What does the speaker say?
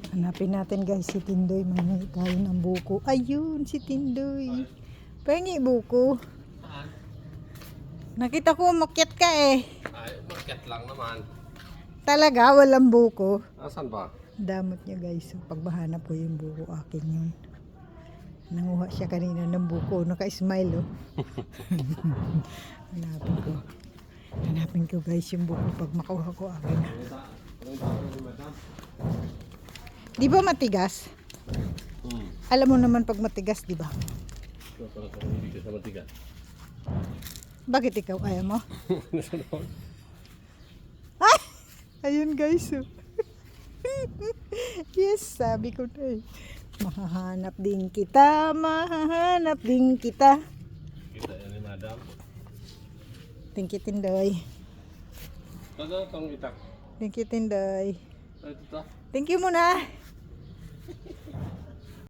Hanapin natin guys si Tindoy. Mangingi tayo ng buko. Ayun si Tindoy. Pahingi buko. Nakita ko umakyat ka eh. Ay, market lang naman. Talaga walang buko. Asan ba? Damot niya guys. Pagbahanap ko yung buko akin yun. Nanguha siya kanina ng buko. Naka-smile oh. Hanapin ko guys yung buko pag makuha ko akin. Di ba matigas? Alam mo naman pag matigas, di ba? Hindi ka sa matigas. Bakit ikaw ayaw mo? Ay! Ayun guys oh. Yes, sabi ko na eh. Mahahanap din kita, mahahanap din kita. Kita yan ni madam. Thank you, Tindoy. Ito itong itak. Thank you, Tindoy. Ito. Thank you muna.